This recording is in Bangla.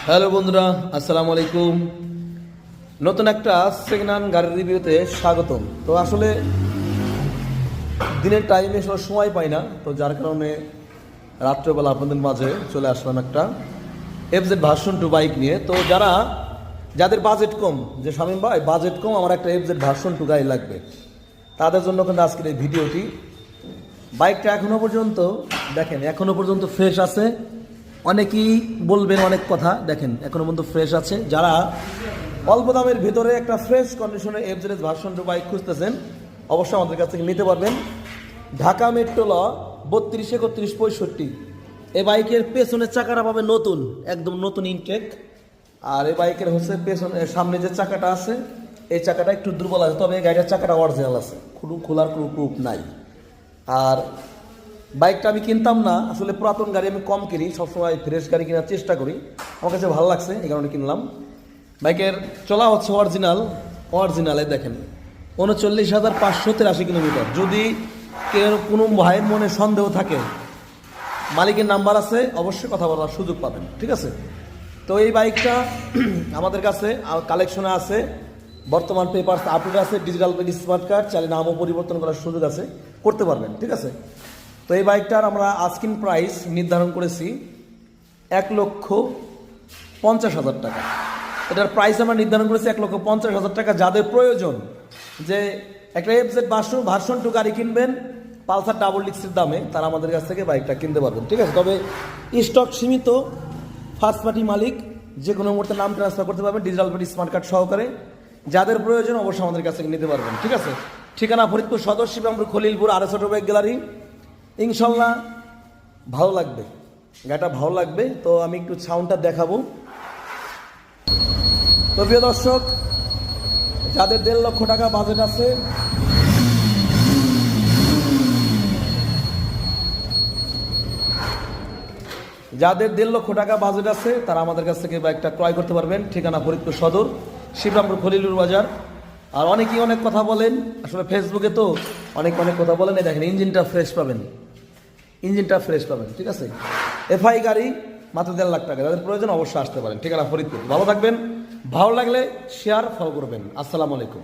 হ্যালো বন্ধুরা, আসসালামু আলাইকুম। নতুন একটা সেকেন্ড হ্যান্ড গাড়ির রিভিউতে স্বাগতম। তো আসলে দিনের টাইমে আসলে সময় পাই না, তো যার কারণে রাত্রেবেলা আপনাদের মাঝে চলে আসলাম একটা এফজেড ভার্সন 2 বাইক নিয়ে। তো যাদের বাজেট কম, যে শামীম ভাই বাজেট কম, আমার একটা এফজেড ভার্সন 2 গাড়ি লাগবে, তাদের জন্য কিন্তু আজকের এই ভিডিওটি। বাইকটা এখনো পর্যন্ত দেখেন, এখনো পর্যন্ত ফ্রেশ আছে। অনেকেই বলবেন অনেক কথা, দেখেন এখনো পর্যন্ত ফ্রেশ আছে। যারা অল্প দামের ভিতরে একটা ফ্রেশ কন্ডিশনে এফজেড ভার্সন 2 বাইক খুঁজতেছেন, অবশ্যই আমাদের কাছ থেকে নিতে পারবেন। ঢাকা মেট্রো ল 32, 31, 65। এই বাইকের পেছনের চাকাটা পাবে নতুন, একদম নতুন ইনটেক। আর এই বাইকের হচ্ছে পেছনের সামনে যে চাকাটা আছে, এই চাকাটা একটু দুর্বল আছে, তবে গাড়িটার চাকাটা অরিজিনাল আছে, খোলার কোনো প্রুফ নাই। আর বাইকটা আমি কিনতাম না, আসলে পুরাতন গাড়ি আমি কম কিনি, সবসময় ফ্রেশ গাড়ি কেনার চেষ্টা করি। আমার কাছে ভালো লাগছে, এই কারণে কিনলাম। বাইকের চলা হচ্ছে অরিজিনালে দেখেন 39,583 কিলোমিটার। যদি কেউ কোনো ভাইয়ের মনে সন্দেহ থাকে, মালিকের নাম্বার আছে, অবশ্যই কথা বলার সুযোগ পাবেন, ঠিক আছে? তো এই বাইকটা আমাদের কাছে কালেকশনে আছে, বর্তমান পেপারস আপডেট আছে, ডিজিটাল স্মার্ট কার্ড, চাইলে নামও পরিবর্তন করার সুযোগ আছে, করতে পারবেন, ঠিক আছে? তো এই বাইকটার আমরা আস্কিং প্রাইস নির্ধারণ করেছি 1,50,000 টাকা। এটার প্রাইস আমরা নির্ধারণ করেছি 1,50,000 টাকা। যাদের প্রয়োজন যে একটা এফজেড ভার্সন 2 গাড়ি কিনবেন পালসার ডাবল ডিক্সের দামে, তারা আমাদের কাছ থেকে বাইকটা কিনতে পারবেন, ঠিক আছে? তবে স্টক সীমিত, ফার্স্ট পার্টি মালিক যে কোনো মুহূর্তে নাম ট্রান্সফার করতে পারবেন ডিজিটাল স্মার্ট কার্ড সহকারে। যাদের প্রয়োজন অবশ্যই আমাদের কাছ থেকে নিতে পারবেন, ঠিক আছে? ঠিকানা ফরিদপুর সদর, শিবরামপুর, খলিলপুর, আর ছোট বাইক গ্যালারি। ইনশাল্লাহ ভালো লাগবে, গাড়িটা ভালো লাগবে। তো আমি একটু সাউন্ডটা দেখাবো। তো প্রিয় দর্শক, যাদের 1.5 লক্ষ টাকা বাজেট আছে, যাদের 1.5 লক্ষ টাকা বাজেট আছে, তারা আমাদের কাছ থেকে বাইকটা ক্রয় করতে পারবেন। ঠিকানা ফরিদপুর সদর, শিবরামপুর, খলিলুর বাজার। আর অনেকেই অনেক কথা বলেন, আসলে ফেসবুকে তো অনেক কথা বলেন। এই দেখেন ইঞ্জিনটা ফ্রেশ পাবেন, ঠিক আছে? এফআই গাড়ি মাত্র 1.5 লাখ টাকা। যাদের প্রয়োজন অবশ্যই আসতে পারেন। ঠিকানা ফরিদপুর। ভালো থাকবেন, ভালো লাগলে শেয়ার ফলো করবেন। আসসালামু আলাইকুম।